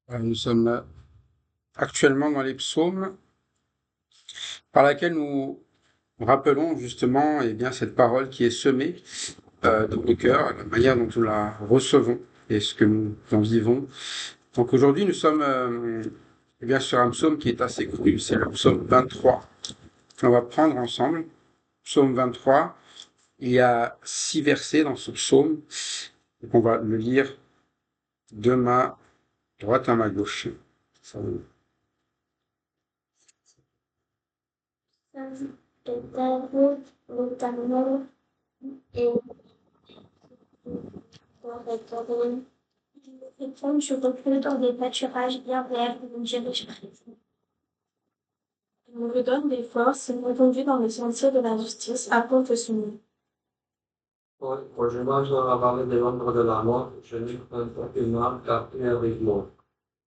Nous sommes actuellement dans les psaumes par laquelle nous rappelons justement cette parole qui est semée dans nos cœurs, la manière dont nous la recevons et ce que nous en vivons. Donc aujourd'hui, nous sommes sur un psaume qui est assez connu, c'est le psaume 23. On va prendre ensemble. Psaume 23, il y a 6 versets dans ce psaume. Donc on va le lire de ma droite à ma gauche. Ça va. Pétale, notamment, et répondre, je recule dans des pâturages bien verts où je prise. Il me donne des forces et me conduit dans le sentier de la justice afin que son nom. Quand je marche dans la vallée de l'ombre de la mort, je ne crains aucun mal, car tu es avec moi.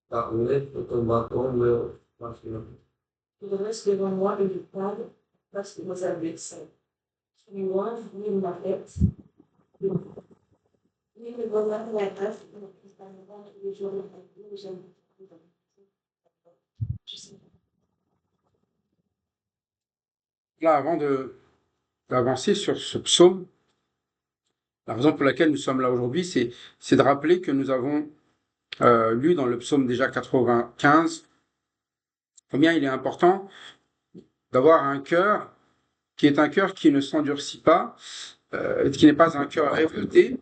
Ta houlette et ton bâton me rassurent. Il reste devant moi le victoire, parce que vous avez ça. Lui, moi, lui, ma tête. Lui, me donne la grâce, et me fait les jours de la vie, et j'aime. Là, avant d'avancer sur ce psaume, la raison pour laquelle nous sommes là aujourd'hui, c'est de rappeler que nous avons lu dans le psaume déjà 95 combien il est important d'avoir un cœur qui est un cœur qui ne s'endurcit pas, qui n'est pas un cœur révolté,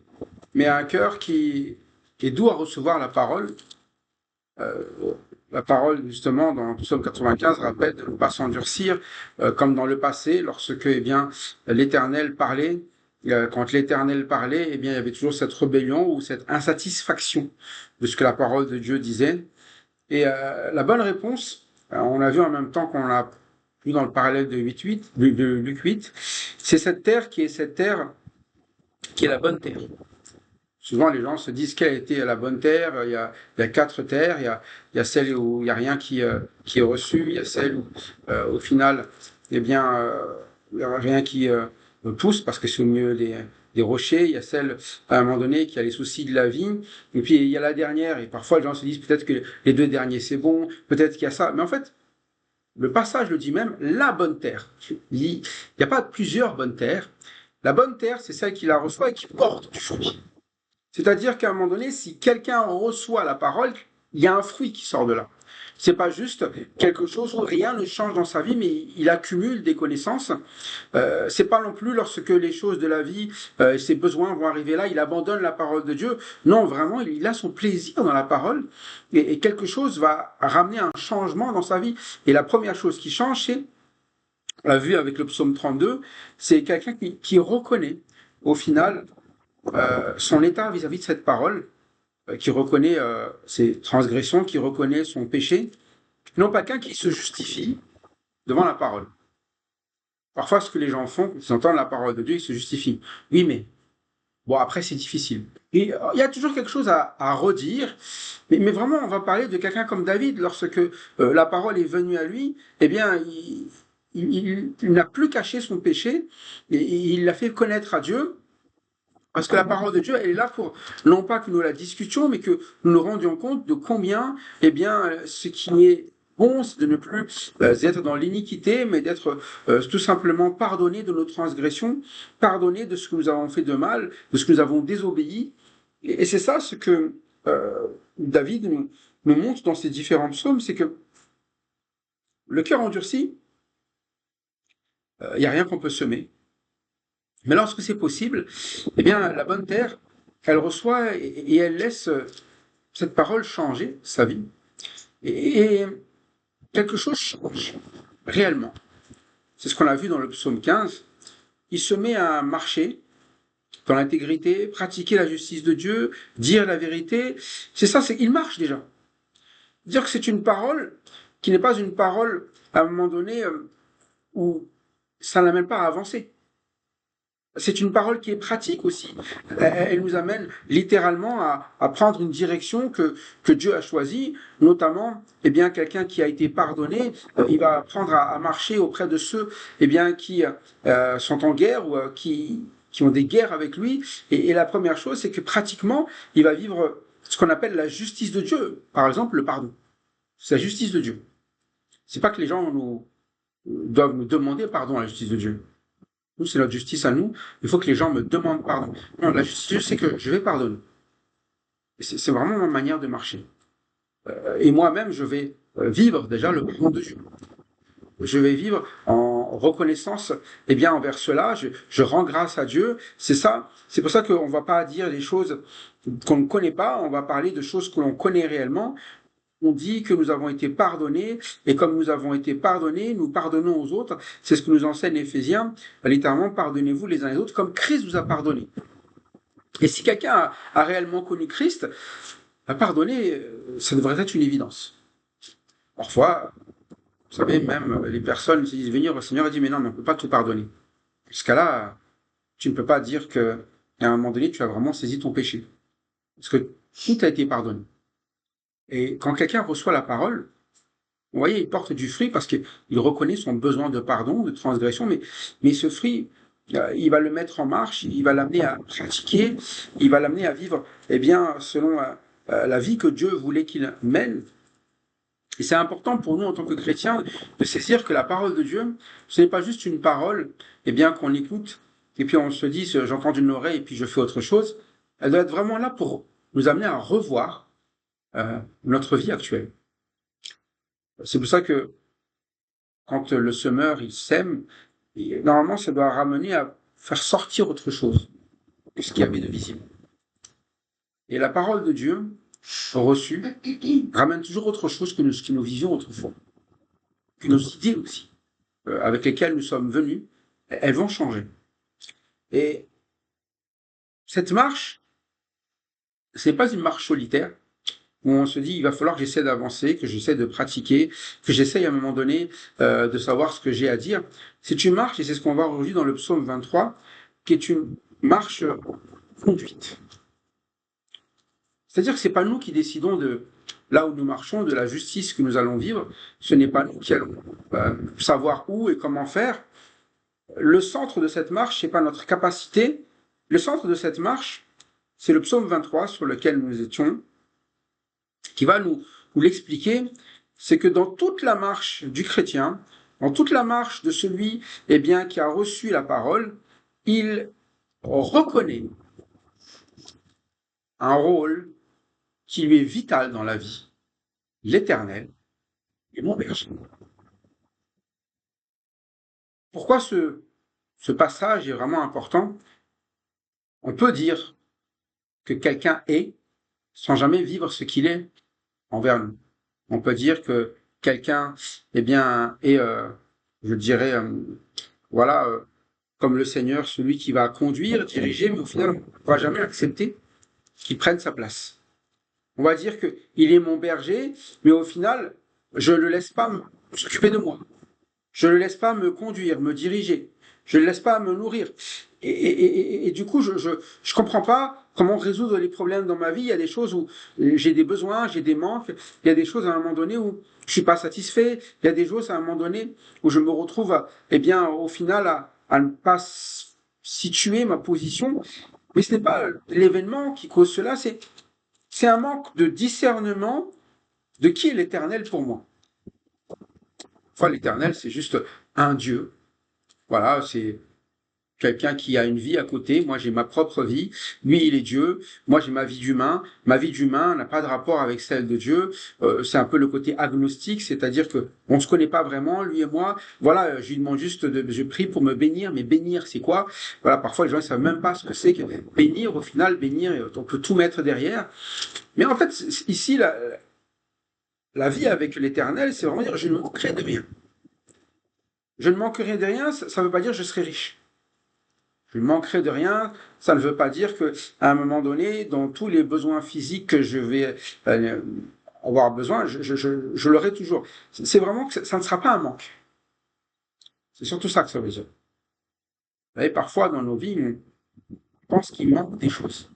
mais un cœur qui est doux à recevoir la parole. Euh, la parole, justement, dans le psaume 95, rappelle de ne pas s'endurcir, comme dans le passé, lorsque l'Éternel parlait. Quand l'Éternel parlait, il y avait toujours cette rébellion ou cette insatisfaction de ce que la parole de Dieu disait. Et la bonne réponse, on l'a vu en même temps qu'on l'a vu dans le parallèle de Luc 8, c'est cette terre qui est la bonne terre. Souvent, les gens se disent quelle a été la bonne terre. Il y a 4 terres. Il y a celle où il n'y a rien qui est reçu. Il y a celle où, au final, il n'y a rien qui pousse parce que c'est au milieu des rochers. Il y a celle, à un moment donné, qui a les soucis de la vie. Et puis, il y a la dernière. Et parfois, les gens se disent peut-être que les 2 derniers, c'est bon. Peut-être qu'il y a ça. Mais en fait, le passage le dit même, la bonne terre. Il n'y a pas plusieurs bonnes terres. La bonne terre, c'est celle qui la reçoit et qui porte du fruit. C'est-à-dire qu'à un moment donné, si quelqu'un reçoit la parole, il y a un fruit qui sort de là. C'est pas juste quelque chose où rien ne change dans sa vie, mais il accumule des connaissances. C'est pas non plus lorsque les choses de la vie, ses besoins vont arriver là, il abandonne la parole de Dieu. Non, vraiment, il a son plaisir dans la parole et quelque chose va ramener un changement dans sa vie. Et la première chose qui change, c'est, on l'a vu avec le psaume 32, c'est quelqu'un qui reconnaît au final son état vis-à-vis de cette parole, qui reconnaît ses transgressions, qui reconnaît son péché, non pas quelqu'un qui se justifie devant la parole. Parfois, ce que les gens font, quand ils entendent la parole de Dieu, ils se justifient. Oui, mais bon, après, c'est difficile. Et il y a toujours quelque chose à redire, mais vraiment, on va parler de quelqu'un comme David, lorsque la parole est venue à lui, eh bien, il n'a plus caché son péché, et il l'a fait connaître à Dieu. Parce que la parole de Dieu, elle est là pour, non pas que nous la discutions, mais que nous nous rendions compte de combien, ce qui est bon, c'est de ne plus être dans l'iniquité, mais d'être tout simplement pardonné de nos transgressions, pardonné de ce que nous avons fait de mal, de ce que nous avons désobéi. Et c'est ça ce que David nous montre dans ces différents psaumes, c'est que le cœur endurci, il n'y a rien qu'on peut semer. Mais lorsque c'est possible, eh bien, la bonne terre, elle reçoit et elle laisse cette parole changer sa vie. Et quelque chose change, réellement. C'est ce qu'on a vu dans le psaume 15. Il se met à marcher dans l'intégrité, pratiquer la justice de Dieu, dire la vérité. C'est ça, c'est qu'il marche déjà. Dire que c'est une parole qui n'est pas une parole à un moment donné où ça n'amène pas à avancer. C'est une parole qui est pratique aussi. Elle nous amène littéralement à prendre une direction que Dieu a choisie, notamment, quelqu'un qui a été pardonné, il va apprendre à marcher auprès de ceux, qui sont en guerre ou qui ont des guerres avec lui. Et la première chose, c'est que pratiquement, il va vivre ce qu'on appelle la justice de Dieu. Par exemple, le pardon. C'est la justice de Dieu. C'est pas que les gens doivent nous demander pardon à la justice de Dieu. Nous, c'est notre justice à nous. Il faut que les gens me demandent pardon. Non, la justice de Dieu, c'est que je vais pardonner. C'est vraiment ma manière de marcher. Et moi-même, je vais vivre déjà le pardon de Dieu. Je vais vivre en reconnaissance, eh bien, envers cela. Je rends grâce à Dieu. C'est ça. C'est pour ça qu'on ne va pas dire des choses qu'on ne connaît pas. On va parler de choses que l'on connaît réellement. On dit que nous avons été pardonnés, et comme nous avons été pardonnés, nous pardonnons aux autres. C'est ce que nous enseigne Éphésiens. Littéralement, pardonnez-vous les uns les autres comme Christ vous a pardonné. Et si quelqu'un a réellement connu Christ, pardonner, ça devrait être une évidence. Parfois, vous savez, même les personnes se disent venir au Seigneur et disent mais non, mais on ne peut pas tout pardonner. Dans ce cas-là, tu ne peux pas dire qu'à un moment donné, tu as vraiment saisi ton péché. Parce que tout a été pardonné. Et quand quelqu'un reçoit la parole, vous voyez, il porte du fruit parce qu'il reconnaît son besoin de pardon, de transgression, mais ce fruit, il va le mettre en marche, il va l'amener à pratiquer, il va l'amener à vivre, eh bien, selon la vie que Dieu voulait qu'il mène. Et c'est important pour nous, en tant que chrétiens, de saisir que la parole de Dieu, ce n'est pas juste une parole, eh bien, qu'on écoute, et puis on se dit, j'entends d'une oreille, et puis je fais autre chose. Elle doit être vraiment là pour nous amener à revoir notre vie actuelle. C'est pour ça que quand le semeur il sème, normalement ça doit ramener à faire sortir autre chose que ce qu'il y avait de visible. Et la parole de Dieu reçue ramène toujours autre chose que ce que nous vivions autrefois, que nos idées aussi, avec lesquelles nous sommes venus, elles vont changer. Et cette marche, ce n'est pas une marche solitaire, où on se dit il va falloir que j'essaie d'avancer, que j'essaie de pratiquer, que j'essaie à un moment donné de savoir ce que j'ai à dire. C'est une marche, et c'est ce qu'on voit aujourd'hui dans le psaume 23, qui est une marche conduite. C'est-à-dire que ce n'est pas nous qui décidons de là où nous marchons, de la justice que nous allons vivre, ce n'est pas nous qui allons savoir où et comment faire. Le centre de cette marche, ce n'est pas notre capacité. Le centre de cette marche, c'est le psaume 23 sur lequel nous étions, qui va nous l'expliquer, c'est que dans toute la marche du chrétien, dans toute la marche de celui eh bien, qui a reçu la parole, il reconnaît un rôle qui lui est vital dans la vie, l'Éternel est mon berger. Pourquoi ce passage est vraiment important? On peut dire que quelqu'un est sans jamais vivre ce qu'il est envers nous. On peut dire que quelqu'un, eh bien, est, je dirais, voilà, comme le Seigneur, celui qui va conduire, diriger, mais au final, on ne va jamais accepter qu'il prenne sa place. On va dire qu'il est mon berger, mais au final, je ne le laisse pas s'occuper de moi. Je ne le laisse pas me conduire, me diriger. Je ne le laisse pas me nourrir. Et du coup, je ne comprends pas comment résoudre les problèmes dans ma vie. Il y a des choses où j'ai des besoins, j'ai des manques. Il y a des choses à un moment donné où je suis pas satisfait. Il y a des choses à un moment donné où je me retrouve, eh bien, au final, à ne pas situer ma position. Mais ce n'est pas l'événement qui cause cela, c'est un manque de discernement de qui est l'Éternel pour moi. Enfin, l'Éternel, c'est juste un Dieu. Voilà, c'est quelqu'un qui a une vie à côté. Moi, j'ai ma propre vie. Lui, il est Dieu. Moi, j'ai ma vie d'humain. Ma vie d'humain n'a pas de rapport avec celle de Dieu. C'est un peu le côté agnostique, c'est-à-dire que on se connaît pas vraiment, lui et moi. Voilà, je lui demande juste je prie pour me bénir. Mais bénir, c'est quoi? Voilà, parfois les gens ne savent même pas ce que c'est que bénir. Au final, bénir, on peut tout mettre derrière. Mais en fait, ici, la vie avec l'Éternel, c'est vraiment dire je ne manquerai de rien. Je ne manquerai de rien, ça ne veut pas dire je serai riche. Je ne manquerai de rien, ça ne veut pas dire que à un moment donné, dans tous les besoins physiques que je vais avoir besoin, je l'aurai toujours. C'est vraiment que ça ne sera pas un manque. C'est surtout ça que ça veut dire. Vous voyez, parfois dans nos vies, on pense qu'il manque des choses.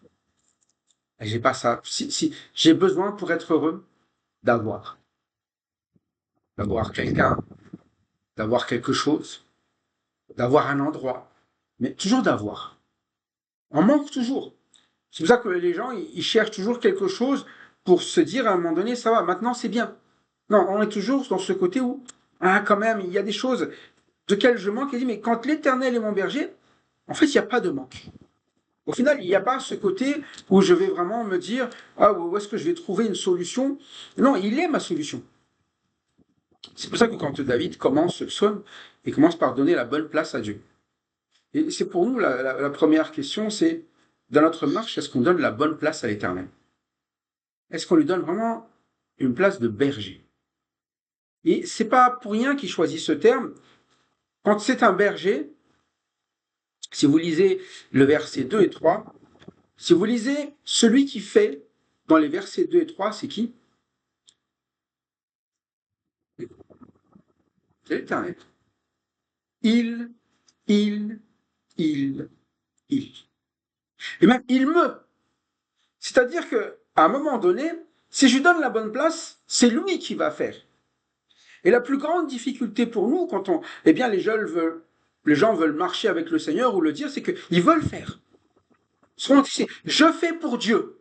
Et j'ai pas ça. Si j'ai besoin pour être heureux d'avoir quelqu'un, d'avoir quelque chose, d'avoir un endroit, mais toujours d'avoir. On manque toujours. C'est pour ça que les gens, ils cherchent toujours quelque chose pour se dire à un moment donné, ça va, maintenant c'est bien. Non, on est toujours dans ce côté où, ah, quand même, il y a des choses de quelles je manque. Il dit, mais quand l'Éternel est mon berger, en fait, il n'y a pas de manque. Au final, il n'y a pas ce côté où je vais vraiment me dire, ah, où est-ce que je vais trouver une solution? Non, il est ma solution. C'est pour ça que quand David commence ce psaume, il commence par donner la bonne place à Dieu. Et c'est pour nous la première question, c'est dans notre marche, est-ce qu'on donne la bonne place à l'Éternel? Est-ce qu'on lui donne vraiment une place de berger? Et c'est pas pour rien qu'il choisit ce terme. Quand c'est un berger, si vous lisez le verset 2 et 3, si vous lisez celui qui fait dans les versets 2 et 3, c'est qui? C'est l'Éternel. Il, il, il, il. Et même il me. C'est-à-dire que à un moment donné, si je lui donne la bonne place, c'est lui qui va faire. Et la plus grande difficulté pour nous, quand eh bien, les gens veulent marcher avec le Seigneur ou le dire, c'est qu'ils veulent faire. Souvent, c'est je fais pour Dieu.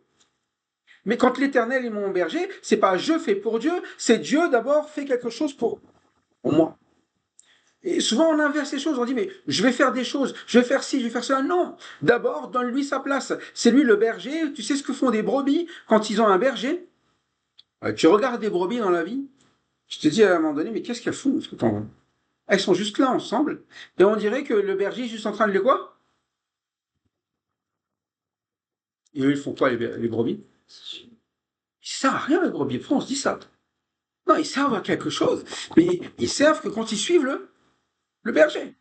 Mais quand l'Éternel est mon berger, c'est pas je fais pour Dieu, c'est Dieu d'abord fait quelque chose pour moi. Et souvent, on inverse les choses. On dit, mais je vais faire des choses, je vais faire ci, je vais faire cela. Non. D'abord, donne-lui sa place. C'est lui le berger. Tu sais ce que font des brebis quand ils ont un berger? Tu regardes des brebis dans la vie. Je te dis à un moment donné, mais qu'est-ce qu'elles font? Elles sont juste là ensemble. Et on dirait que le berger est juste en train de les quoi? Et eux, ils font quoi, les brebis? Ils servent à rien, les brebis. Pourquoi on se dit ça? Non, ils servent à quelque chose. Mais ils servent que quand ils suivent le berger.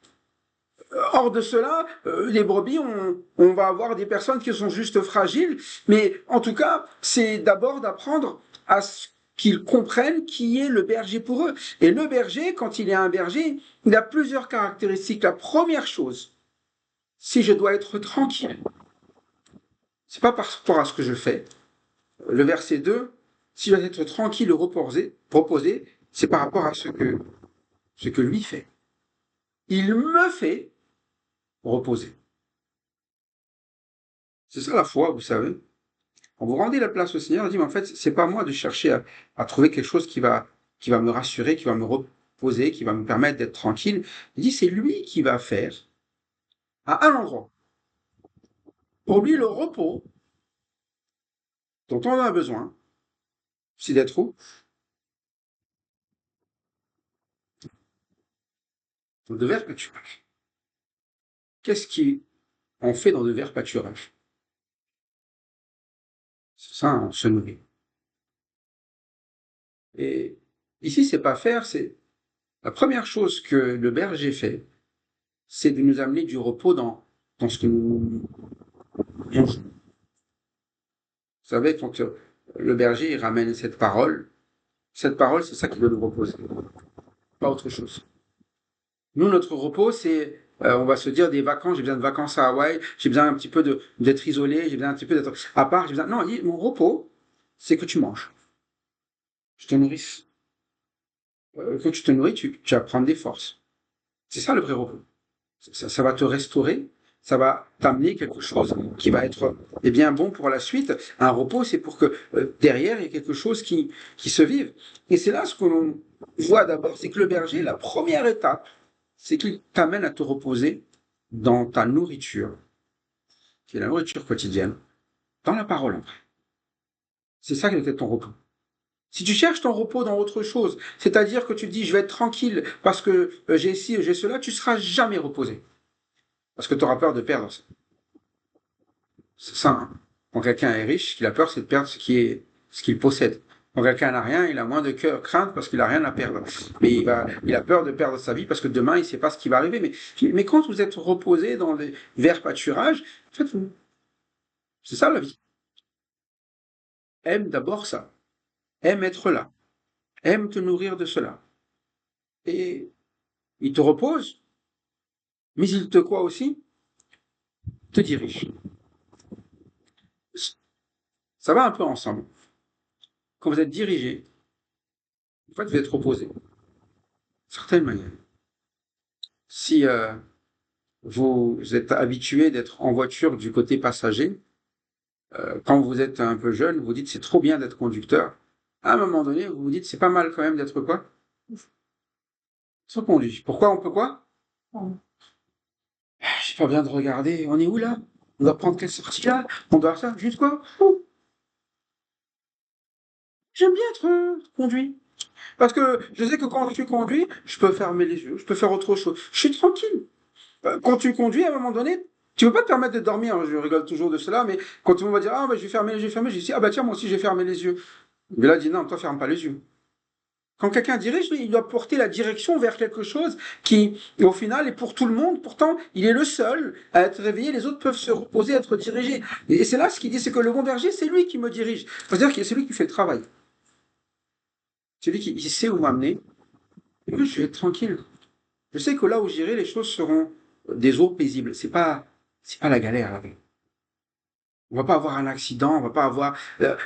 Hors de cela, les brebis, on va avoir des personnes qui sont juste fragiles, mais en tout cas, c'est d'abord d'apprendre à ce qu'ils comprennent qui est le berger pour eux. Et le berger, quand il est un berger, il a plusieurs caractéristiques. La première chose, si je dois être tranquille, c'est pas par rapport à ce que je fais. Le verset 2, si je dois être tranquille et reposé, c'est par rapport à ce que lui fait. Il me fait reposer. C'est ça la foi, vous savez. Quand vous rendez la place au Seigneur, il dit, mais en fait, c'est pas moi de chercher à trouver quelque chose qui va me rassurer, qui va me reposer, qui va me permettre d'être tranquille. Il dit, c'est lui qui va faire à un endroit. Pour lui, le repos dont on a besoin, c'est d'être où? Dans de verts pâturages. Qu'est-ce qu'on fait dans de verts pâturages? C'est ça, on se nourrit. Et ici, c'est pas faire, c'est la première chose que le berger fait, c'est de nous amener du repos dans ce que nous mangeons. Vous savez, quand le berger il ramène cette parole, c'est ça qui doit nous reposer, pas autre chose. Nous, notre repos, c'est, on va se dire des vacances, j'ai besoin de vacances à Hawaï, j'ai besoin un petit peu d'être isolé, j'ai besoin un petit peu d'être à part, j'ai besoin... Non, mon repos, c'est que tu manges. Je te nourrisse. Quand tu te nourris, tu vas prendre des forces. C'est ça le vrai repos. Ça va te restaurer, ça va t'amener quelque chose qui va être eh bien bon pour la suite. Un repos, c'est pour que derrière, il y ait quelque chose qui se vive. Et c'est là ce que l'on voit d'abord, c'est que le berger, la première étape, c'est qu'il t'amène à te reposer dans ta nourriture, qui est la nourriture quotidienne, dans la parole en vrai. C'est ça qui doit être ton repos. Si tu cherches ton repos dans autre chose, c'est-à-dire que tu te dis je vais être tranquille parce que j'ai ci, j'ai cela, tu seras jamais reposé. Parce que tu auras peur de perdre. C'est ça. Hein. Quand quelqu'un est riche, ce qu'il a peur, c'est de perdre ce qu'il possède. Quand quelqu'un n'a rien, il a moins de crainte parce qu'il n'a rien à perdre. Mais il a peur de perdre sa vie parce que demain, il ne sait pas ce qui va arriver. Mais quand vous êtes reposé dans des verts pâturages, en fait, c'est ça la vie. Aime d'abord ça. Aime être là. Aime te nourrir de cela. Et il te repose, mais il te quoi aussi? Te dirige. Ça va un peu ensemble. Quand vous êtes dirigé, en fait, vous êtes reposé. Certaine manière. Si vous êtes habitué d'être en voiture du côté passager, Quand vous êtes un peu jeune, vous dites c'est trop bien d'être conducteur. À un moment donné, vous vous dites c'est pas mal quand même d'être quoi? Sans conduit. Pourquoi on peut quoi? J'ai pas bien de regarder. On est où là? On doit prendre quelle sortie là? On doit ça? Juste quoi? Oh, j'aime bien être conduit. Parce que je sais que quand je suis conduit, je peux fermer les yeux, je peux faire autre chose. Je suis tranquille. Quand tu conduis, à un moment donné, tu peux pas te permettre de dormir. Je rigole toujours de cela, mais quand tout le monde va dire ah bah, je vais fermer les yeux, je dis ah bah tiens moi aussi je vais fermer les yeux. Mais là il dit non, toi ferme pas les yeux. Quand quelqu'un dirige, il doit porter la direction vers quelque chose qui, au final, est pour tout le monde. Pourtant, il est le seul à être réveillé. Les autres peuvent se reposer, être dirigés. Et c'est là ce qu'il dit, c'est que le bon berger, c'est lui qui me dirige. C'est-à-dire que c'est lui qui fait le travail. C'est lui qui sait où m'amener. Et moi, je vais être tranquille. Je sais que là où j'irai, les choses seront des eaux paisibles. C'est pas la galère. Là. On va pas avoir un accident, on va pas avoir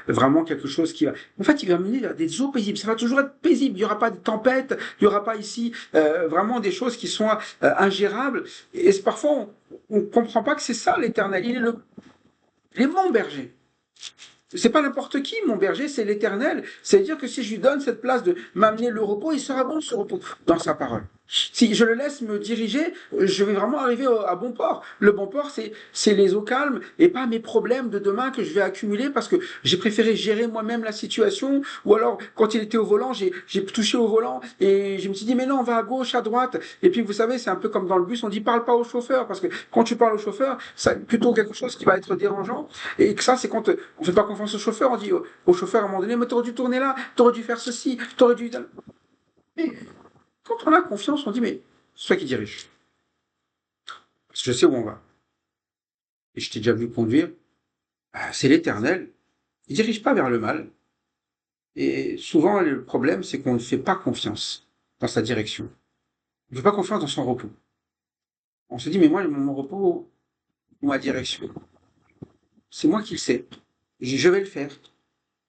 vraiment quelque chose qui va. En fait, il va mener à des eaux paisibles. Ça va toujours être paisible. Il y aura pas de tempête. Il y aura pas ici vraiment des choses qui sont ingérables. Et parfois, on comprend pas que c'est ça l'Éternel. Il est mon berger. C'est pas n'importe qui, mon berger, c'est l'Éternel. C'est-à-dire que si je lui donne cette place de m'amener le repos, il sera bon ce repos dans sa parole. Si je le laisse me diriger, je vais vraiment arriver à bon port. Le bon port, c'est les eaux calmes et pas mes problèmes de demain que je vais accumuler parce que j'ai préféré gérer moi-même la situation. Ou alors, quand il était au volant, j'ai touché au volant et je me suis dit, mais non, on va à gauche, à droite. Et puis, vous savez, c'est un peu comme dans le bus, on dit, parle pas au chauffeur parce que quand tu parles au chauffeur, c'est plutôt quelque chose qui va être dérangeant. Et que ça, c'est quand on fait pas confiance au chauffeur, on dit au chauffeur à un moment donné, mais t'aurais dû tourner là, t'aurais dû faire ceci, t'aurais dû... Mais quand on a confiance, on dit, mais c'est toi qui dirige. Parce que je sais où on va. Et je t'ai déjà vu conduire. C'est l'Éternel. Il dirige pas vers le mal. Et souvent, le problème, c'est qu'on ne fait pas confiance dans sa direction. On ne fait pas confiance dans son repos. On se dit, mais moi, mon repos, ma direction, c'est moi qui le sais. Je vais le faire.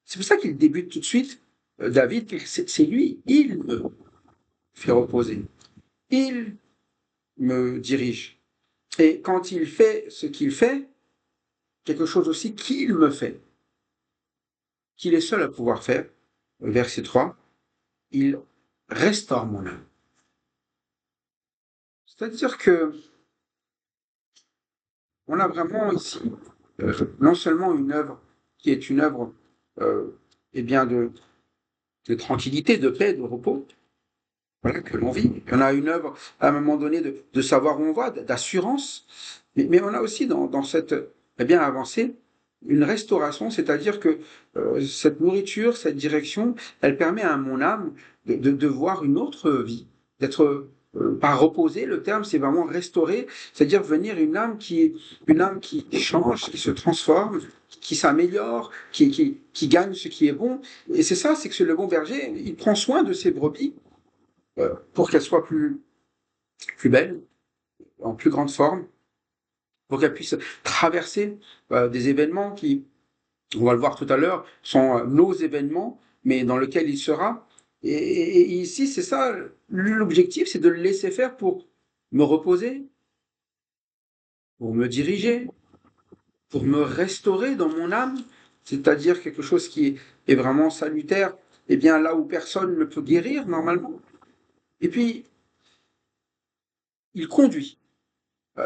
C'est pour ça qu'il débute tout de suite. David, c'est lui, il me fait reposer. Il me dirige. Et quand il fait ce qu'il fait, quelque chose aussi qu'il me fait, qu'il est seul à pouvoir faire, verset 3, il restaure mon âme. C'est-à-dire que on a vraiment ici non seulement une œuvre qui est une œuvre eh bien de tranquillité, de paix, de repos, voilà, que l'on vit. On a une œuvre à un moment donné de savoir où on va, d'assurance, mais on a aussi dans cette bien avancée une restauration, c'est-à-dire que cette nourriture, cette direction, elle permet à mon âme de voir une autre vie, d'être pas reposer, le terme c'est vraiment restaurer, c'est-à-dire venir une âme qui change, qui se transforme, qui s'améliore, qui gagne ce qui est bon. Et c'est ça, c'est que le bon berger, il prend soin de ses brebis pour qu'elles soient plus belles, en plus grande forme, pour qu'elles puissent traverser des événements qui, on va le voir tout à l'heure, sont nos événements, mais dans lesquels il sera. Et ici, c'est ça, l'objectif, c'est de le laisser faire pour me reposer, pour me diriger, pour me restaurer dans mon âme, c'est-à-dire quelque chose qui est vraiment salutaire, et bien là où personne ne peut guérir normalement. Et puis, il conduit.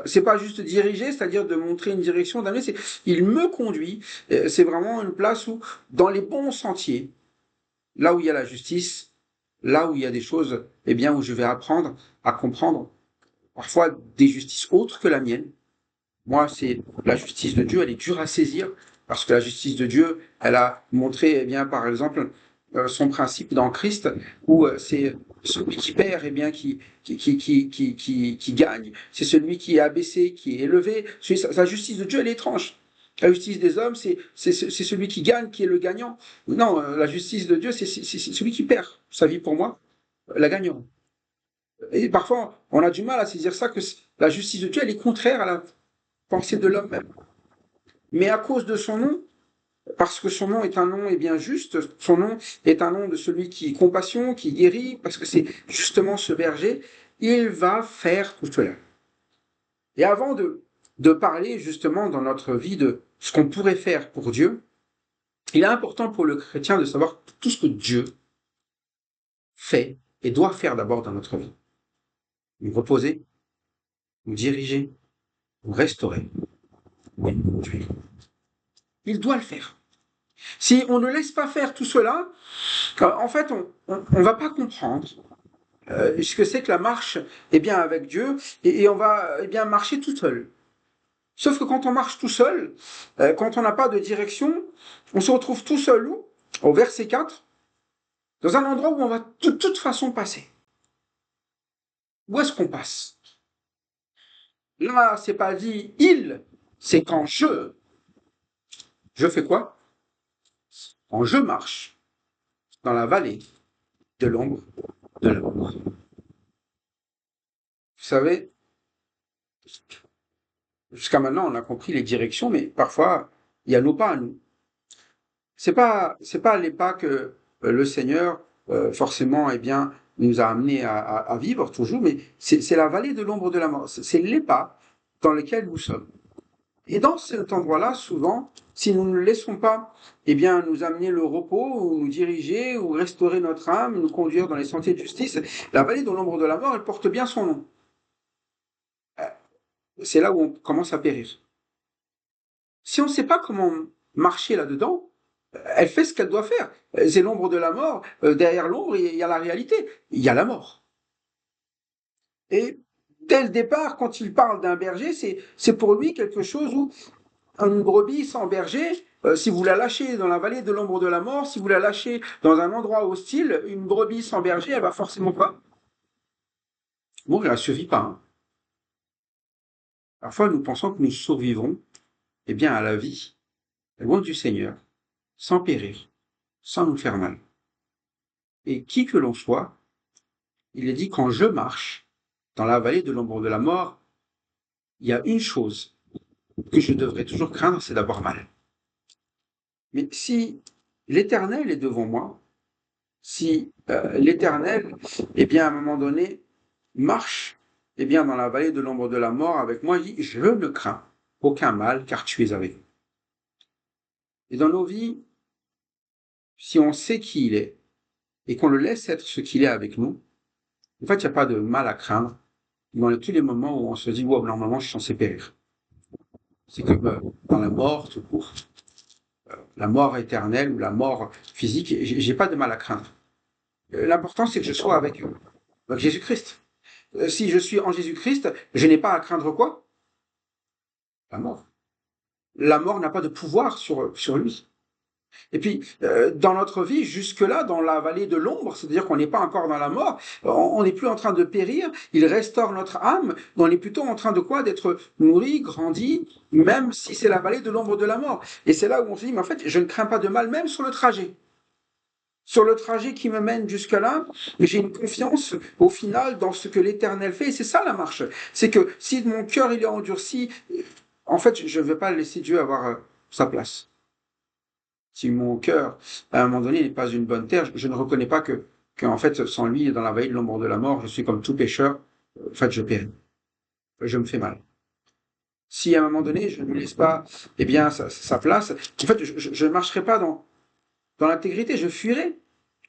C'est pas juste diriger, c'est-à-dire de montrer une direction, d'amener, c'est il me conduit. C'est vraiment une place où, dans les bons sentiers, là où il y a la justice, là où il y a des choses, eh bien, où je vais apprendre à comprendre parfois des justices autres que la mienne. Moi, c'est la justice de Dieu, elle est dure à saisir parce que la justice de Dieu, elle a montré, eh bien, par exemple, son principe dans Christ, où c'est celui qui perd, eh bien, qui gagne. C'est celui qui est abaissé, qui est élevé. La justice de Dieu, elle est étrange. La justice des hommes, c'est celui qui gagne, qui est le gagnant. Non, la justice de Dieu, c'est celui qui perd sa vie pour moi, la gagnant. Et parfois, on a du mal à saisir ça, que la justice de Dieu, elle est contraire à la pensée de l'homme même. Mais à cause de son nom, parce que son nom est un nom bien juste, son nom est un nom de celui qui est compassion, qui guérit, parce que c'est justement ce berger, il va faire tout cela. Et avant de parler justement dans notre vie ce qu'on pourrait faire pour Dieu, il est important pour le chrétien de savoir tout ce que Dieu fait et doit faire d'abord dans notre vie. Nous reposer, nous diriger, nous restaurer et nous conduire. Il doit le faire. Si on ne laisse pas faire tout cela, en fait, on va pas comprendre ce que c'est que la marche avec Dieu et on va marcher tout seul. Sauf que quand on marche tout seul, quand on n'a pas de direction, on se retrouve tout seul où? Au verset 4, dans un endroit où on va de toute façon passer. Où est-ce qu'on passe? Là, c'est pas dit il, c'est quand je fais quoi? Quand je marche dans la vallée de l'ombre de la mort. Vous savez, jusqu'à maintenant, on a compris les directions, mais parfois, il y a nos pas à nous. C'est pas les pas que le Seigneur, forcément, nous a amenés à vivre toujours, mais c'est la vallée de l'ombre de la mort. C'est les pas dans lesquels nous sommes. Et dans cet endroit-là, souvent, si nous ne laissons pas, nous amener le repos, ou nous diriger, ou restaurer notre âme, nous conduire dans les sentiers de justice, la vallée de l'ombre de la mort, elle porte bien son nom. C'est là où on commence à périr. Si on ne sait pas comment marcher là-dedans, elle fait ce qu'elle doit faire. C'est l'ombre de la mort. Derrière l'ombre, il y a la réalité. Il y a la mort. Et dès le départ, quand il parle d'un berger, c'est pour lui quelque chose où une brebis sans berger, si vous la lâchez dans la vallée de l'ombre de la mort, si vous la lâchez dans un endroit hostile, une brebis sans berger, elle va forcément pas mourir. Elle ne survit pas. Hein. Parfois, nous pensons que nous survivrons à la vie, loin du Seigneur, sans périr, sans nous faire mal. Et qui que l'on soit, il est dit quand je marche dans la vallée de l'ombre de la mort, il y a une chose que je devrais toujours craindre, c'est d'avoir mal. Mais si l'Éternel est devant moi, si l'Éternel, à un moment donné, marche dans la vallée de l'ombre de la mort avec moi, il dit, je ne crains aucun mal, car tu es avec moi. Et dans nos vies, si on sait qui il est, et qu'on le laisse être ce qu'il est avec nous, en fait, il n'y a pas de mal à craindre dans tous les moments où on se dit, wow, normalement, je suis censé périr. C'est comme dans la mort, tout court, la mort éternelle ou la mort physique, j'ai pas de mal à craindre. L'important, c'est que je sois avec Jésus-Christ. Si je suis en Jésus-Christ, je n'ai pas à craindre quoi? La mort. La mort n'a pas de pouvoir sur lui. Et puis, dans notre vie, jusque-là, dans la vallée de l'ombre, c'est-à-dire qu'on n'est pas encore dans la mort, on n'est plus en train de périr, il restaure notre âme, on est plutôt en train de quoi? D'être nourri, grandi, même si c'est la vallée de l'ombre de la mort. Et c'est là où on se dit, mais en fait, je ne crains pas de mal, même sur le trajet. Sur le trajet qui me mène jusque-là, j'ai une confiance au final dans ce que l'Éternel fait. Et c'est ça la marche. C'est que si mon cœur il est endurci, en fait, je ne vais pas laisser Dieu avoir sa place. Si mon cœur, à un moment donné, n'est pas une bonne terre, je ne reconnais pas qu'en fait, sans lui, dans la vallée de l'ombre de la mort, je suis comme tout pécheur. En fait, je péris. Je me fais mal. Si à un moment donné, je ne lui laisse pas sa place, en fait, je ne marcherai pas dans l'intégrité, je fuirai.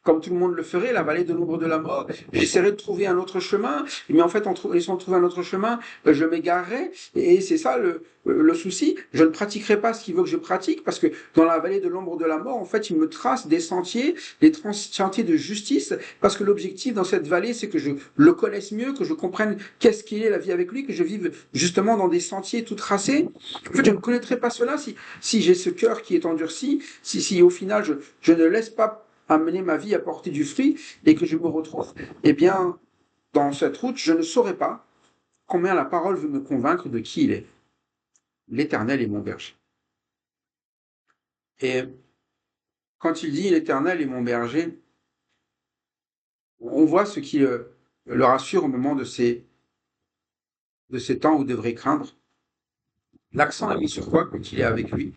Comme tout le monde le ferait, la vallée de l'ombre de la mort. J'essaierai de trouver un autre chemin, mais en fait, en essayant de trouver un autre chemin, je m'égarerai. Et c'est ça le souci. Je ne pratiquerai pas ce qu'il veut que je pratique, parce que dans la vallée de l'ombre de la mort, en fait, il me trace des sentiers, sentiers de justice, parce que l'objectif dans cette vallée, c'est que je le connaisse mieux, que je comprenne qu'est-ce qu'il est la vie avec lui, que je vive justement dans des sentiers tout tracés. En fait, je ne connaîtrai pas cela si j'ai ce cœur qui est endurci, si au final, je ne laisse pas amener ma vie à porter du fruit et que je me retrouve, dans cette route, je ne saurais pas combien la parole veut me convaincre de qui il est. L'Éternel est mon berger. Et quand il dit l'Éternel est mon berger, on voit ce qui le rassure au moment de ces temps où il devrait craindre. L'accent est mis sur quoi quand il est avec lui?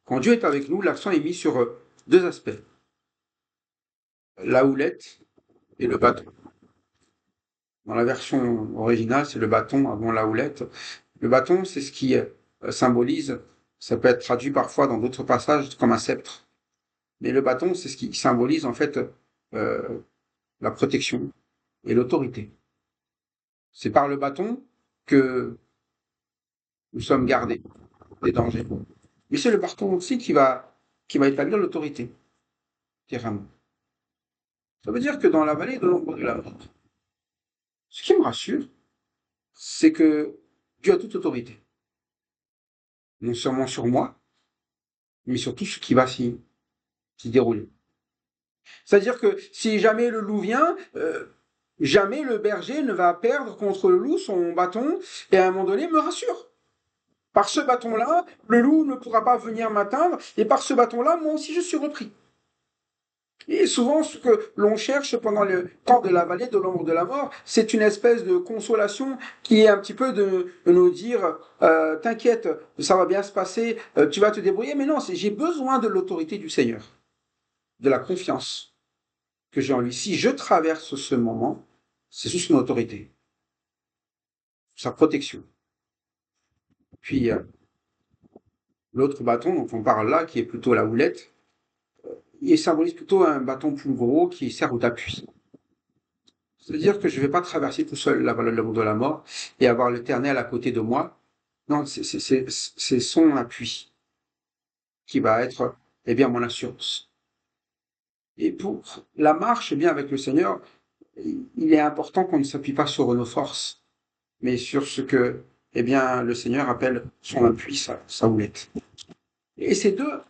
Quand Dieu est avec nous, l'accent est mis sur deux aspects. La houlette et le bâton. Dans la version originale, c'est le bâton avant la houlette. Le bâton, c'est ce qui symbolise Ça peut être traduit parfois dans d'autres passages comme un sceptre. Mais le bâton, c'est ce qui symbolise en fait la protection et l'autorité. C'est par le bâton que nous sommes gardés des dangers. Mais c'est le bâton aussi qui va établir l'autorité, différemment. Ça veut dire que dans la vallée de l'ombre de la mort, ce qui me rassure, c'est que Dieu a toute autorité. Non seulement sur moi, mais sur tout ce qui va s'y dérouler. C'est-à-dire que si jamais le loup vient, jamais le berger ne va perdre contre le loup son bâton et à un moment donné me rassure. Par ce bâton-là, le loup ne pourra pas venir m'atteindre et par ce bâton-là, moi aussi je suis repris. Et souvent, ce que l'on cherche pendant le temps de la vallée de l'ombre de la mort, c'est une espèce de consolation qui est un petit peu de nous dire t'inquiète, ça va bien se passer, tu vas te débrouiller. Mais non, j'ai besoin de l'autorité du Seigneur, de la confiance que j'ai en lui. Si je traverse ce moment, c'est sous son autorité, sa protection. Puis l'autre bâton dont on parle là, qui est plutôt la houlette, il symbolise plutôt un bâton plus gros qui sert d'appui. C'est-à-dire que je ne vais pas traverser tout seul la vallée de la mort et avoir l'Éternel à côté de moi. Non, c'est son appui qui va être, eh bien, mon assurance. Et pour la marche, eh bien, avec le Seigneur, il est important qu'on ne s'appuie pas sur nos forces, mais sur ce que, eh bien, le Seigneur appelle son appui, sa houlette. Et ces deux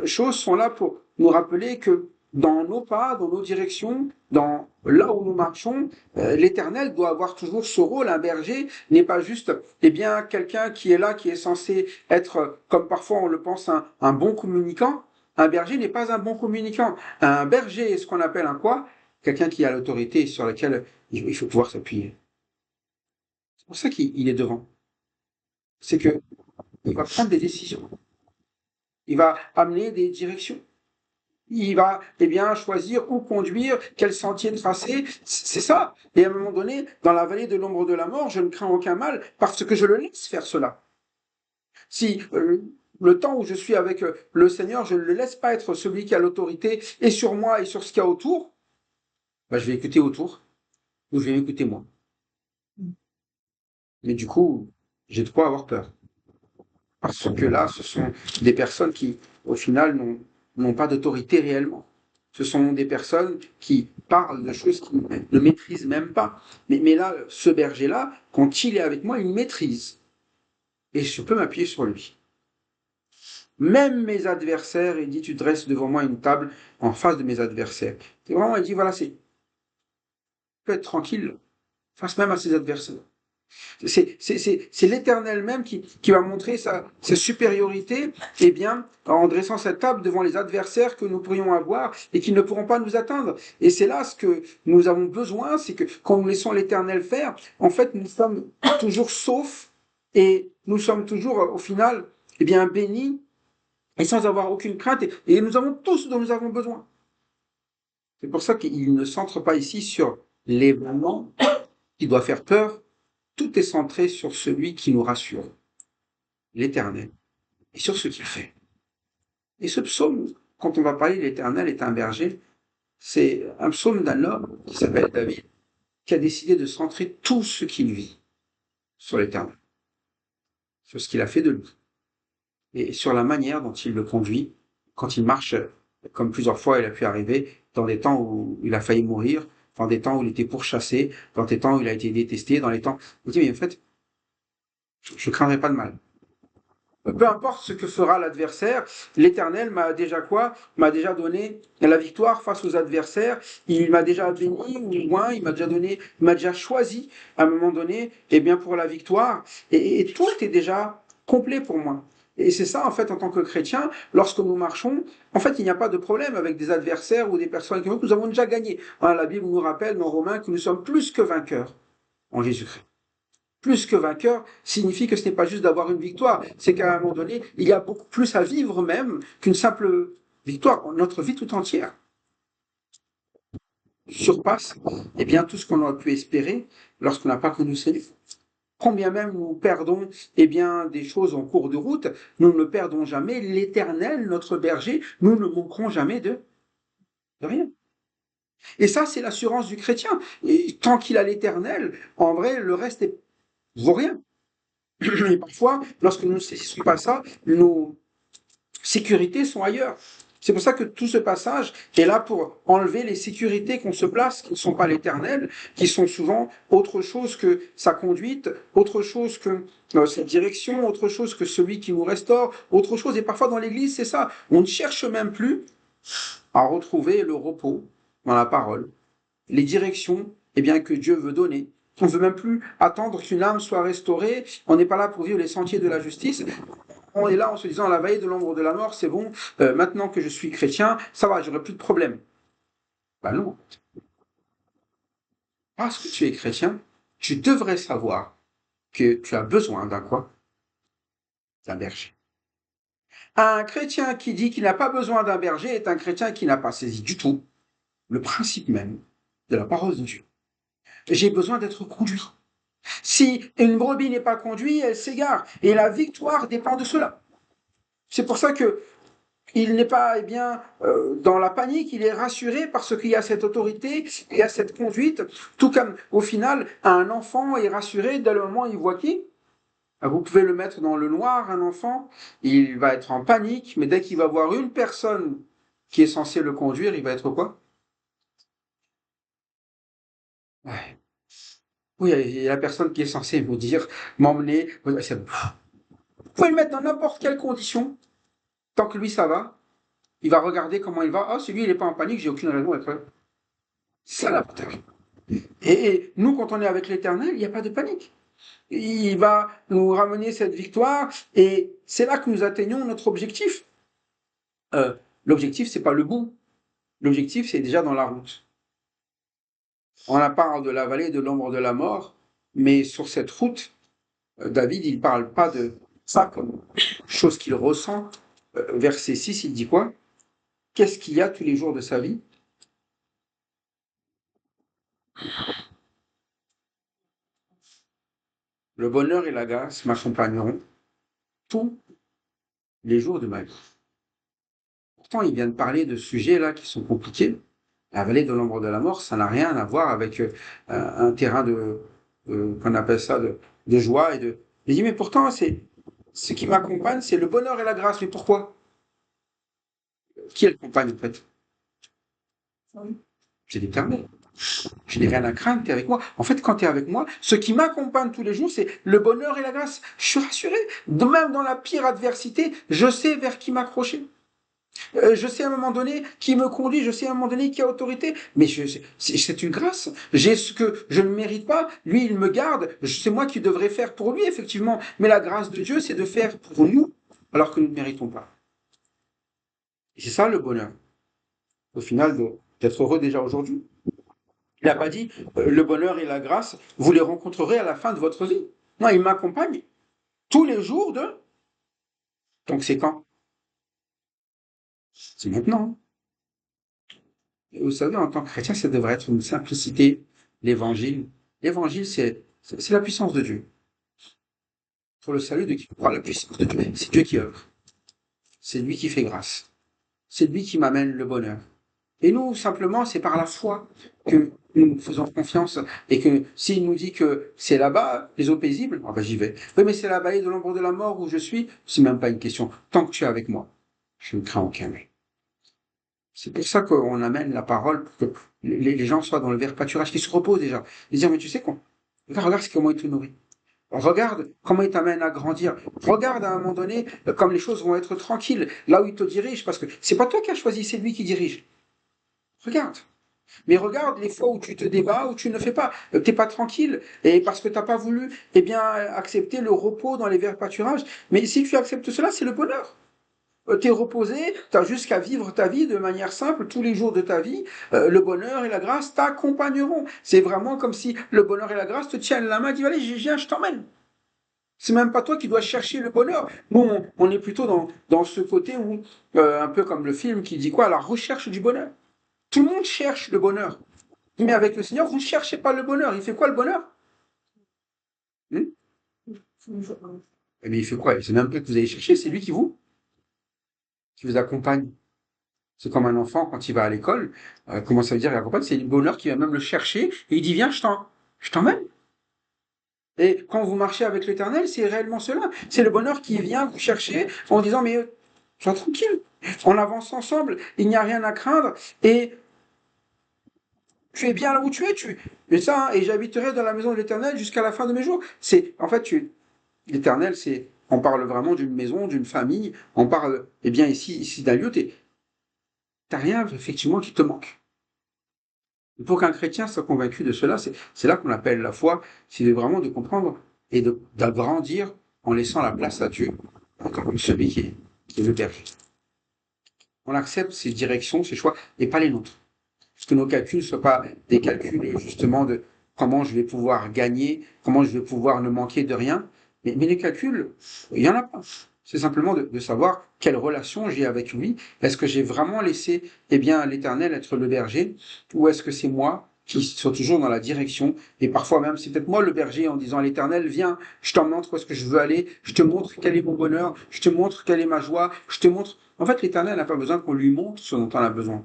choses sont là pour nous rappeler que dans nos pas, dans nos directions, dans là où nous marchons, l'Éternel doit avoir toujours ce rôle. Un berger n'est pas juste, eh bien, quelqu'un qui est là, qui est censé être, comme parfois on le pense, un bon communicant. Un berger n'est pas un bon communicant. Un berger est ce qu'on appelle un quoi? Quelqu'un qui a l'autorité sur laquelle il faut pouvoir s'appuyer. C'est pour ça qu'il est devant. C'est que il va prendre des décisions. Il va amener des directions. Il va, eh bien, choisir où conduire, quel sentier tracer. C'est ça. Et à un moment donné, dans la vallée de l'ombre de la mort, je ne crains aucun mal parce que je le laisse faire cela. Si le temps où je suis avec le Seigneur, je ne le laisse pas être celui qui a l'autorité et sur moi et sur ce qu'il y a autour, ben, je vais écouter autour ou je vais m'écouter moi. Mais du coup, j'ai de quoi avoir peur. Parce que là, ce sont des personnes qui, au final, n'ont pas d'autorité réellement. Ce sont des personnes qui parlent de choses qu'ils ne maîtrisent même pas. Mais là, ce berger-là, quand il est avec moi, il maîtrise. Et je peux m'appuyer sur lui. Même mes adversaires, il dit, tu dresses devant moi une table en face de mes adversaires. C'est vraiment, il dit, voilà, tu peux être tranquille face même à ses adversaires. C'est l'Éternel même qui va montrer sa supériorité, eh bien, en dressant cette table devant les adversaires que nous pourrions avoir et qui ne pourront pas nous atteindre. Et c'est là ce que nous avons besoin, c'est que quand nous laissons l'Éternel faire, en fait, nous sommes toujours saufs et nous sommes toujours, au final, eh bien, bénis et sans avoir aucune crainte. Et nous avons tout ce dont nous avons besoin. C'est pour ça qu'il ne centre pas ici sur l'événement qui doit faire peur. Tout est centré sur celui qui nous rassure, l'Éternel, et sur ce qu'il fait. Et ce psaume, quand on va parler de l'Éternel est un berger, c'est un psaume d'un homme qui s'appelle David, qui a décidé de centrer tout ce qu'il vit sur l'Éternel, sur ce qu'il a fait de lui, et sur la manière dont il le conduit quand il marche, comme plusieurs fois il a pu arriver, dans des temps où il a failli mourir, dans des temps où il était pourchassé, dans des temps où il a été détesté, dans les temps... Il dit, mais en fait, je ne craindrai pas de mal. Peu importe ce que fera l'adversaire, l'Éternel m'a déjà quoi? M'a déjà donné la victoire face aux adversaires. Il m'a déjà béni, ou moins, il m'a déjà donné, il m'a déjà choisi à un moment donné, eh bien pour la victoire. Et tout est déjà complet pour moi. Et c'est ça, en fait, en tant que chrétien, lorsque nous marchons, en fait, il n'y a pas de problème avec des adversaires ou des personnes qui nous avons déjà gagné. La Bible nous rappelle dans Romains que nous sommes plus que vainqueurs en Jésus-Christ. Plus que vainqueur signifie que ce n'est pas juste d'avoir une victoire, c'est qu'à un moment donné, il y a beaucoup plus à vivre même qu'une simple victoire. Notre vie tout entière surpasse eh bien, tout ce qu'on aurait pu espérer lorsqu'on n'a pas connu le Seigneur. quand bien même nous perdons eh bien, des choses en cours de route, nous ne perdons jamais l'Éternel, notre berger, nous ne manquerons jamais de rien. Et ça, c'est l'assurance du chrétien. Et tant qu'il a l'Éternel, en vrai, le reste vaut rien. Et parfois, lorsque nous ne saisissons pas ça, nos sécurités sont ailleurs. C'est pour ça que tout ce passage est là pour enlever les sécurités qu'on se place, qui ne sont pas l'éternel, qui sont souvent autre chose que sa conduite, autre chose que sa direction, autre chose que celui qui nous restaure, autre chose. Et parfois dans l'Église, c'est ça. On ne cherche même plus à retrouver le repos dans la parole, les directions eh bien, que Dieu veut donner. On ne veut même plus attendre qu'une âme soit restaurée. On n'est pas là pour vivre les sentiers de la justice. On est là en se disant à la veille de l'ombre de la mort, c'est bon, maintenant que je suis chrétien, ça va, j'aurai plus de problème. Ben non. Parce que tu es chrétien, tu devrais savoir que tu as besoin d'un quoi? D'un berger. Un chrétien qui dit qu'il n'a pas besoin d'un berger est un chrétien qui n'a pas saisi du tout le principe même de la parole de Dieu. J'ai besoin d'être conduit. Si une brebis n'est pas conduite, elle s'égare. Et la victoire dépend de cela. C'est pour ça que il n'est pas eh bien, dans la panique, il est rassuré parce qu'il y a cette autorité, il y a cette conduite, tout comme au final, un enfant est rassuré dès le moment où il voit qui? Vous pouvez le mettre dans le noir, un enfant, il va être en panique, mais dès qu'il va voir une personne qui est censée le conduire, il va être quoi? Ouais. Oui, il y a la personne qui est censée vous dire, m'emmener, c'est bon. Vous pouvez le mettre dans n'importe quelle condition, tant que lui ça va, il va regarder comment il va. Ah, celui, il n'est pas en panique, j'ai aucune raison d'être. C'est ça l'avantage. Et nous, quand on est avec l'Éternel, il n'y a pas de panique. Il va nous ramener cette victoire et c'est là que nous atteignons notre objectif. L'objectif, c'est pas le bout. L'objectif, c'est déjà dans la route. On a parlé de la vallée de l'ombre de la mort, mais sur cette route, David, il ne parle pas de ça comme chose qu'il ressent. Verset 6, il dit quoi? Qu'est-ce qu'il y a tous les jours de sa vie? Le bonheur et la grâce m'accompagneront tous les jours de ma vie. Pourtant, il vient de parler de sujets là qui sont compliqués. La vallée de l'ombre de la mort, ça n'a rien à voir avec un terrain qu'on appelle ça, de joie et de. Il dit, mais pourtant, ce qui m'accompagne, c'est le bonheur et la grâce. Mais pourquoi? Qui accompagne en fait? C'est l'Éternel. Je n'ai rien à craindre, tu es avec moi. En fait, quand tu es avec moi, ce qui m'accompagne tous les jours, c'est le bonheur et la grâce. Je suis rassuré. Même dans la pire adversité, je sais vers qui m'accrocher. Je sais à un moment donné qui me conduit, je sais à un moment donné qui a autorité, mais c'est une grâce. J'ai ce que je ne mérite pas, lui il me garde, c'est moi qui devrais faire pour lui, effectivement. Mais la grâce de Dieu, c'est de faire pour nous, alors que nous ne méritons pas. Et c'est ça le bonheur, au final, d'être heureux déjà aujourd'hui. Il n'a pas dit le bonheur et la grâce, vous les rencontrerez à la fin de votre vie. Non, il m'accompagne tous les jours de. Donc c'est quand? C'est maintenant. Et vous savez, en tant que chrétien, ça devrait être une simplicité, l'évangile. L'évangile, c'est la puissance de Dieu. Pour le salut de qui croit, la puissance de Dieu. C'est Dieu qui œuvre. C'est lui qui fait grâce. C'est lui qui m'amène le bonheur. Et nous, simplement, c'est par la foi que nous faisons confiance et que s'il nous dit que c'est là-bas, les eaux paisibles, ah ben j'y vais. Oui, mais c'est la vallée de l'ombre de la mort où je suis, c'est même pas une question. Tant que tu es avec moi, je ne crains aucun mal. C'est pour ça qu'on amène la parole pour que les gens soient dans le vert pâturage, qu'ils se reposent déjà. Ils disent, mais tu sais quoi? Regarde comment il te nourrit. Regarde comment il t'amène à grandir. Regarde à un moment donné comme les choses vont être tranquilles, là où il te dirige, parce que c'est pas toi qui as choisi, c'est lui qui dirige. Regarde. Mais regarde les fois où tu te débats, où tu ne fais pas. T'es pas tranquille, et parce que t'as pas voulu eh bien, accepter le repos dans les verts pâturages. Mais si tu acceptes cela, c'est le bonheur. T'es reposé, t'as juste qu'à vivre ta vie de manière simple tous les jours de ta vie. Le bonheur et la grâce t'accompagneront. C'est vraiment comme si le bonheur et la grâce te tiennent la main et disent allez, viens, je t'emmène. C'est même pas toi qui dois chercher le bonheur. Nous, on est plutôt dans ce côté où, un peu comme le film qui dit quoi, la recherche du bonheur. Tout le monde cherche le bonheur. Mais avec le Seigneur, vous ne cherchez pas le bonheur. Il fait quoi le bonheur? Mais il fait quoi? C'est même pas que vous allez chercher, c'est lui qui vous accompagne. C'est comme un enfant quand il va à l'école. Comment ça veut dire il accompagne? C'est le bonheur qui va même le chercher et il dit viens, je t'emmène. Et quand vous marchez avec l'Éternel, c'est réellement cela. C'est le bonheur qui vient vous chercher en disant mais sois tranquille, on avance ensemble, il n'y a rien à craindre et tu es bien là où tu es. Et ça, hein, et j'habiterai dans la maison de l'Éternel jusqu'à la fin de mes jours. C'est en fait l'Éternel, on parle vraiment d'une maison, d'une famille. On parle bien ici d'un lieu. T'as rien effectivement qui te manque. Pour qu'un chrétien soit convaincu de cela, c'est là qu'on appelle la foi, c'est vraiment de comprendre et d'agrandir en laissant la place à Dieu, comme celui qui est le berger. On accepte ses directions, ses choix, et pas les nôtres. Que nos calculs ne soient pas des calculs justement de comment je vais pouvoir gagner, comment je vais pouvoir ne manquer de rien. Mais les calculs, il n'y en a pas. C'est simplement de savoir quelle relation j'ai avec lui. Est-ce que j'ai vraiment laissé l'Éternel être le berger, ou est-ce que c'est moi qui suis toujours dans la direction, et parfois même c'est peut-être moi le berger en disant à l'Éternel, viens, je t'en montre où est-ce que je veux aller, je te montre quel est mon bonheur, je te montre quelle est ma joie, je te montre... En fait, l'Éternel n'a pas besoin qu'on lui montre ce dont on a besoin.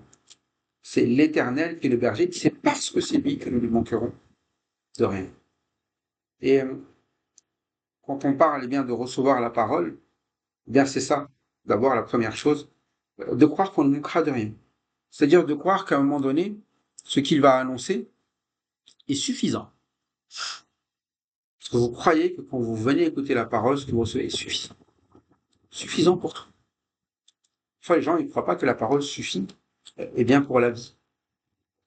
C'est l'Éternel qui est le berger, c'est parce que c'est lui que nous ne manquerons de rien. Et quand on parle de recevoir la parole, c'est ça, d'abord la première chose, de croire qu'on ne manquera de rien. C'est-à-dire de croire qu'à un moment donné, ce qu'il va annoncer est suffisant. Parce que vous croyez que quand vous venez écouter la parole, ce que vous recevez est suffisant. Suffisant pour tout. Parfois, les gens ne croient pas que la parole suffit pour la vie.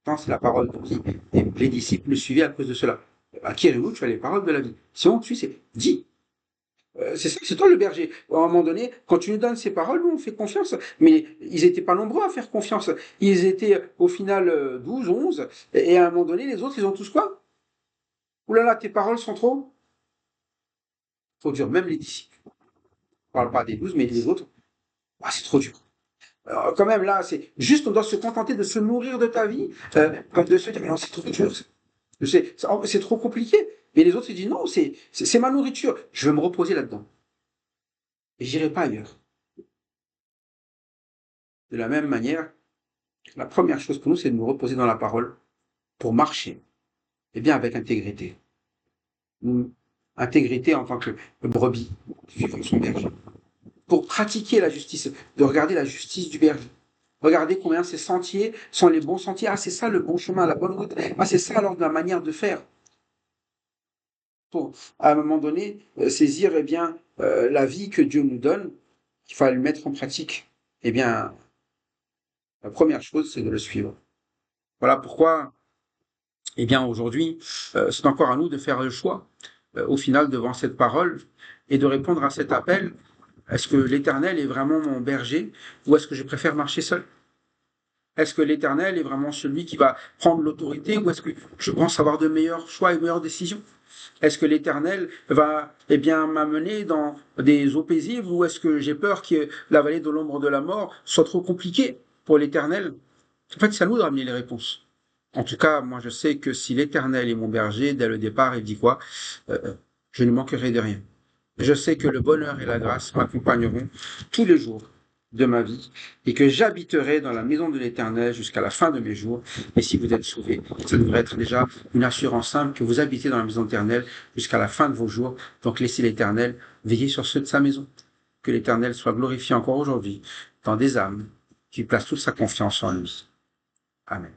C'est la parole de vie. Et les disciples le suivaient à cause de cela. Acquérez-vous, tu as les paroles de la vie. Si on te suit, c'est dis. C'est ça, c'est toi le berger. À un moment donné, quand tu nous donnes ces paroles, nous on fait confiance. Mais ils n'étaient pas nombreux à faire confiance. Ils étaient au final 12, 11. Et à un moment donné, les autres, ils ont tous quoi? Ouh là là, tes paroles sont trop. Trop dur. Même les disciples. On ne parle pas des 12, mais les autres. C'est trop dur. Alors, quand même, là, c'est juste, on doit se contenter de se nourrir de ta vie, comme de se dire, non, c'est trop dur. C'est trop compliqué. Mais les autres, ils disent, non, c'est ma nourriture. Je veux me reposer là-dedans. Et j'irai pas ailleurs. De la même manière, la première chose pour nous, c'est de nous reposer dans la parole pour marcher, avec intégrité. Intégrité en tant que brebis, suivant son berger. Pour pratiquer la justice, de regarder la justice du berger. Regardez combien ces sentiers sont les bons sentiers. Ah, c'est ça le bon chemin, la bonne route. Ah, c'est ça alors la manière de faire. Pour, à un moment donné, saisir la vie que Dieu nous donne, qu'il faut le mettre en pratique. La première chose, c'est de le suivre. Voilà pourquoi, aujourd'hui, c'est encore à nous de faire le choix, au final, devant cette parole, et de répondre à cet appel. Est-ce que l'Éternel est vraiment mon berger, ou est-ce que je préfère marcher seul? Est-ce que l'Éternel est vraiment celui qui va prendre l'autorité, ou est-ce que je pense avoir de meilleurs choix et de meilleures décisions? Est-ce que l'Éternel va m'amener dans des eaux paisibles, ou est-ce que j'ai peur que la vallée de l'ombre de la mort soit trop compliquée pour l'Éternel? En fait, c'est à nous de ramener les réponses. En tout cas, moi je sais que si l'Éternel est mon berger, dès le départ, il dit quoi? Je ne manquerai de rien. Je sais que le bonheur et la grâce m'accompagneront tous les jours de ma vie et que j'habiterai dans la maison de l'Éternel jusqu'à la fin de mes jours. Et si vous êtes sauvés, ça devrait être déjà une assurance simple que vous habitez dans la maison de l'Éternel jusqu'à la fin de vos jours. Donc laissez l'Éternel veiller sur ceux de sa maison. Que l'Éternel soit glorifié encore aujourd'hui dans des âmes qui placent toute sa confiance en lui. Amen.